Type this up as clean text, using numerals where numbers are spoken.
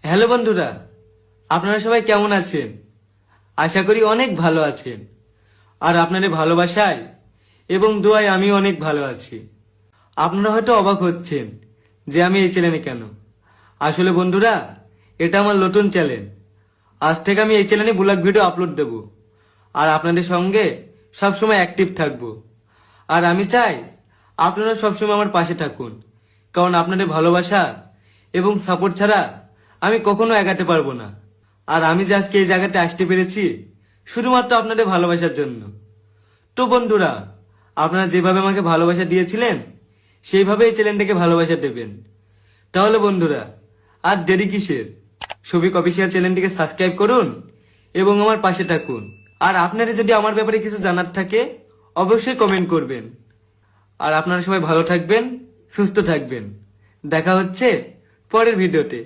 Hello বন্ধুরা, আপনারা সবাই কেমন আছেন? আশা করি অনেক ভালো আছেন। আর আপনাদের ভালোবাসায় এবং দোয়ায় আমি অনেক ভালো আছি। আপনারা হয়তো অবাক হচ্ছেন যে আমি এই চ্যানেলে কেন। আসলে বন্ধুরা, এটা আমার নতুন চ্যানেল। আজ থেকে আমি এই চ্যানেলে ব্লগ ভিডিও আপলোড দেব আর আপনাদের সঙ্গে সবসময় অ্যাক্টিভ থাকব। আর আমি চাই আপনারা সবসময় আমার পাশে থাকুন, কারণ আপনাদের ভালোবাসা এবং সাপোর্ট ছাড়া আমি কখনো এগাতে পারবো না। আর আমি যে আজকে এই জায়গাতে আসতে পেরেছি শুধুমাত্র আপনাদের ভালোবাসার জন্য। তো বন্ধুরা, আপনারা যেভাবে আমাকে ভালোবাসা দিয়েছিলেন সেইভাবে এই চ্যানেলটাকে ভালোবাসা দেবেন। তাহলে বন্ধুরা, আর দেরি কিসের? সবিক অফিসিয়াল চ্যানেলটিকে সাবস্ক্রাইব করুন এবং আমার পাশে থাকুন। আর আপনারা যদি আমার ব্যাপারে কিছু জানার থাকে অবশ্যই কমেন্ট করবেন। আর আপনারা সবাই ভালো থাকবেন, সুস্থ থাকবেন। দেখা হচ্ছে পরের ভিডিওতে।